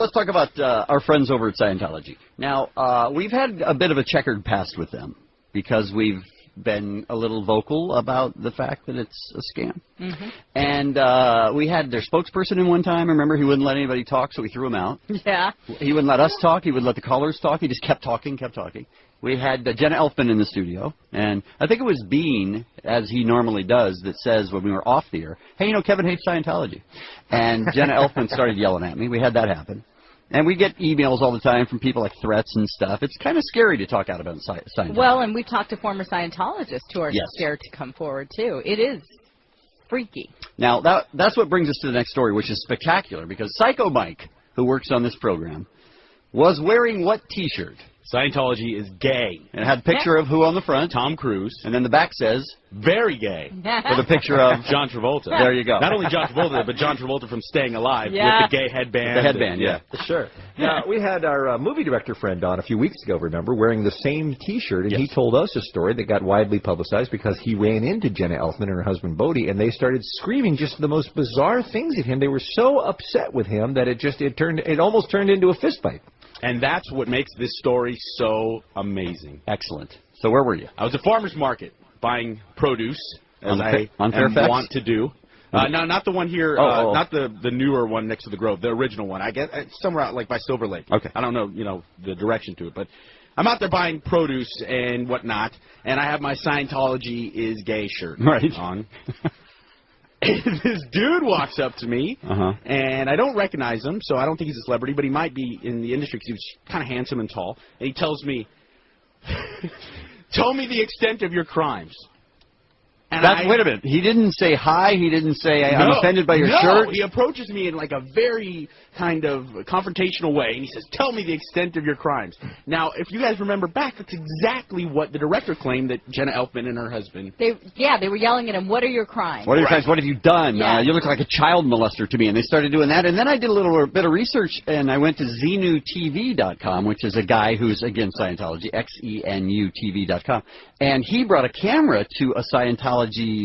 let's talk about our friends over at Scientology. Now, we've had a bit of a checkered past with them because we've been a little vocal about the fact that it's a scam. And we had their spokesperson in one time. Remember, he wouldn't let anybody talk, so we threw him out. Yeah. He wouldn't let us talk. He would let the callers talk. He just kept talking, kept talking. We had Jenna Elfman in the studio, and I think it was Bean, as he normally does, that says when we were off the air, hey, you know, Kevin hates Scientology. And Jenna Elfman started yelling at me. We had that happen. And we get emails all the time from people like threats and stuff. It's kind of scary to talk out about Scientology. Well, and we've talked to former Scientologists who are scared to come forward, too. It is freaky. Now, that's what brings us to the next story, which is spectacular, because Psycho Mike, who works on this program, was wearing what T-shirt? Scientology is gay. And it had a picture of who on the front? Tom Cruise. And then the back says, very gay. With a picture of John Travolta. There you go. Not only John Travolta, but John Travolta from Staying Alive with the gay headband. The headband, yeah. Sure. Now, we had our movie director friend on a few weeks ago, remember, wearing the same T-shirt, and he told us a story that got widely publicized because he ran into Jenna Elfman and her husband Bodie, and they started screaming just the most bizarre things at him. They were so upset with him that it almost turned into a fist fight. And that's what makes this story so amazing. Excellent. So where were you? I was at farmer's market buying produce, as I want to do. No, not the one here, not the newer one next to the Grove, the original one. I guess it's somewhere out like by Silver Lake. Okay. I don't know, the direction to it, but I'm out there buying produce and whatnot, and I have my Scientology is gay shirt on. And this dude walks up to me, and I don't recognize him, so I don't think he's a celebrity, but he might be in the industry because he was kind of handsome and tall. And he tells me, tell me the extent of your crimes. And wait a minute. He didn't say hi. He didn't say, I'm offended by your shirt. He approaches me in like a very kind of confrontational way, and he says, tell me the extent of your crimes. Now, if you guys remember back, that's exactly what the director claimed that Jenna Elfman and her husband... They were yelling at him, what are your crimes? What are your crimes? What have you done? Yeah. You look like a child molester to me. And they started doing that. And then I did a little bit of research, and I went to xenutv.com, which is a guy who's, again, Scientology, XENUTV.com. And he brought a camera to a Scientology.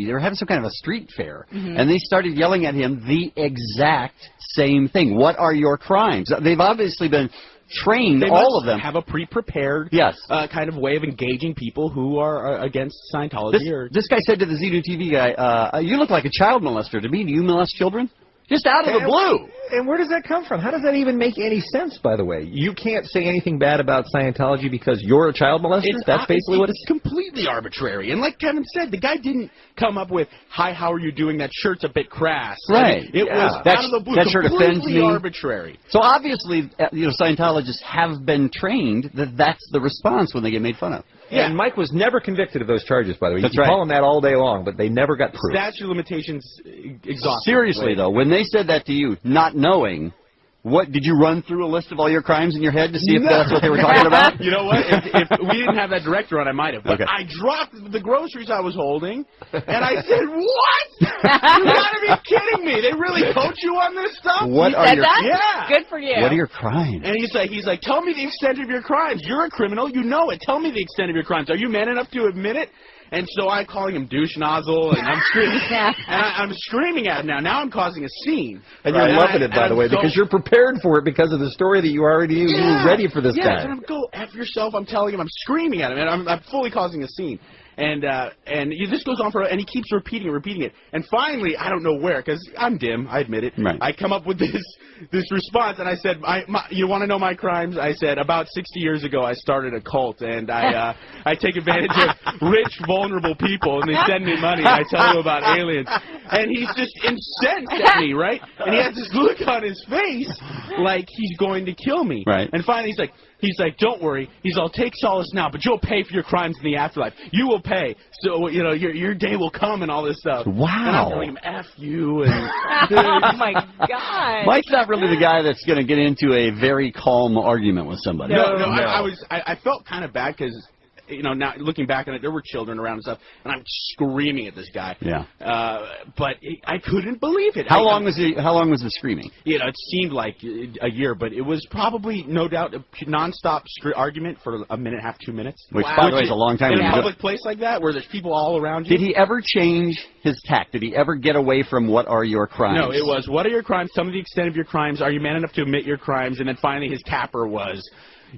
They were having some kind of a street fair. And they started yelling at him the exact same thing. What are your crimes? They've obviously been trained, all of them. Have a pre-prepared kind of way of engaging people who are against Scientology. This guy said to the Xenu TV guy, you look like a child molester to me. Do you molest children? Just out of the blue. And where does that come from? How does that even make any sense, by the way? You can't say anything bad about Scientology because you're a child molester? That's basically what it's... completely arbitrary. And like Kevin said, the guy didn't come up with, hi, how are you doing? That shirt's a bit crass. Right. I mean, it was out of the blue. That shirt offends me. Arbitrary. So obviously, Scientologists have been trained that that's the response when they get made fun of. Yeah, and Mike was never convicted of those charges, by the way. You can call him that all day long, but they never got proof. Statute of limitations exhausted. Seriously, though, when they said that to you, not knowing, what did you run through a list of all your crimes in your head to see if that's what they were talking about? You know what? If we didn't have that director on, I might have. But I dropped the groceries I was holding, and I said, what? You gotta be kidding me. They really coach you on this stuff? What are your... Yeah. Good for you. What are your crimes? And he's like, tell me the extent of your crimes. You're a criminal. You know it. Tell me the extent of your crimes. Are you man enough to admit it? And so I'm calling him douche nozzle, and I'm screaming, I'm screaming at him now. Now I'm causing a scene. And you're loving it, by the way, because you're prepared for it because of the story that you already knew. You were ready for this guy. Yeah, and go F yourself. I'm telling him. I'm screaming at him, and I'm fully causing a scene. And this goes on and he keeps repeating it. And finally, I don't know where, because I'm dim, I admit it. Right. I come up with this response, and I said, you want to know my crimes? I said, about 60 years ago, I started a cult, and I take advantage of rich, vulnerable people, and they send me money, and I tell them about aliens. And he's just incensed at me, right? And he has this look on his face like he's going to kill me. Right. And finally, he's like, don't worry. I'll take solace now, but you'll pay for your crimes in the afterlife. You will pay. So, your day will come and all this stuff. Wow. And I'm telling him, F you. And oh, my God. Mike's not really the guy that's going to get into a very calm argument with somebody. No. I felt kind of bad because now looking back on it, there were children around and stuff, and I'm screaming at this guy. Yeah. But I couldn't believe it. How long was the screaming? It seemed like a year, but it was probably, no doubt, a nonstop argument for a minute and a half, 2 minutes. Which, by the way, is a long time. In a public place like that, where there's people all around you. Did he ever change his tack? Did he ever get away from what are your crimes? No, it was, what are your crimes? Tell me the extent of your crimes. Are you man enough to admit your crimes? And then finally his capper was,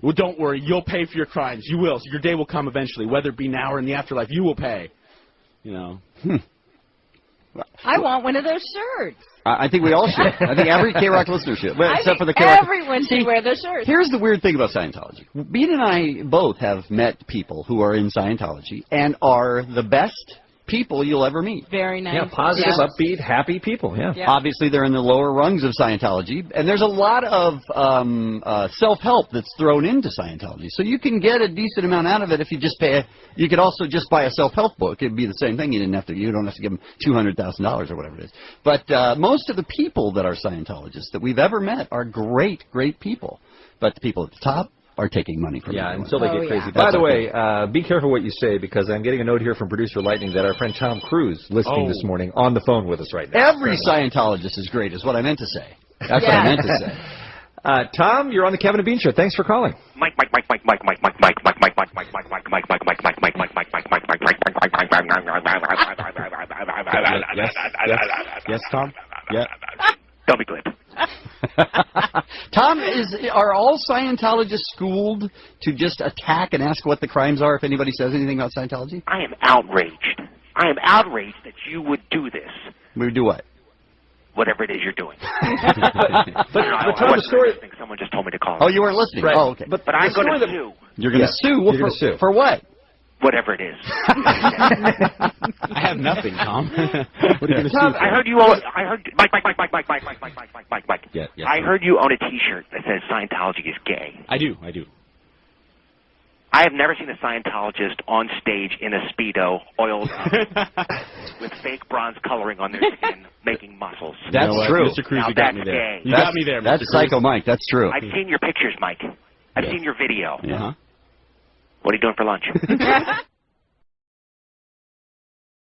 well, don't worry, you'll pay for your crimes. You will. So your day will come eventually, whether it be now or in the afterlife. You will pay. I want one of those shirts. I think we all should. I think every K-Rock listener should. Well, except for the K-Rock. Everyone should wear those shirts. Here's the weird thing about Scientology. Bean and I both have met people who are in Scientology and are the best people you'll ever meet. Very nice. Yeah, positive, upbeat, happy people. Yeah. Obviously, they're in the lower rungs of Scientology, and there's a lot of self-help that's thrown into Scientology. So you can get a decent amount out of it if you just pay. You could also just buy a self-help book. It'd be the same thing. You don't have to give them $200,000 or whatever it is. But most of the people that are Scientologists that we've ever met are great, great people. But the people at the top are taking money from everyone. Until they get crazy. By the way, be careful what you say, because I'm getting a note here from producer Lightning that our friend Tom Cruise listening this morning on the phone with us right now. Every Scientologist is great, is what I meant to say. That's what I meant to say. Tom, you're on the Kevin and Bean Show. Thanks for calling. Yes, Tom? Yeah. Don't be glib. Tom, are all Scientologists schooled to just attack and ask what the crimes are if anybody says anything about Scientology? I am outraged. I am outraged that you would do this. We would do what? Whatever it is you're doing. but Tom, the story... Someone just told me to call. Oh, you weren't listening? Right. Oh, okay. But I'm going to sue. You're going to sue? You're going to sue. For what? Whatever it is. I have nothing, Tom. What are you going to sue for? I heard you own... Mike. Yes, I heard you own a T-shirt that says Scientology is gay. I do. I have never seen a Scientologist on stage in a Speedo, oiled up, with fake bronze coloring on their skin, making muscles. That's true. Mr. Cruz, now, you got me there. Gay. You got me there, Mr. That's Cruz. Psycho Mike. That's true. I've seen your pictures, Mike. I've seen your video. Yeah. What are you doing for lunch?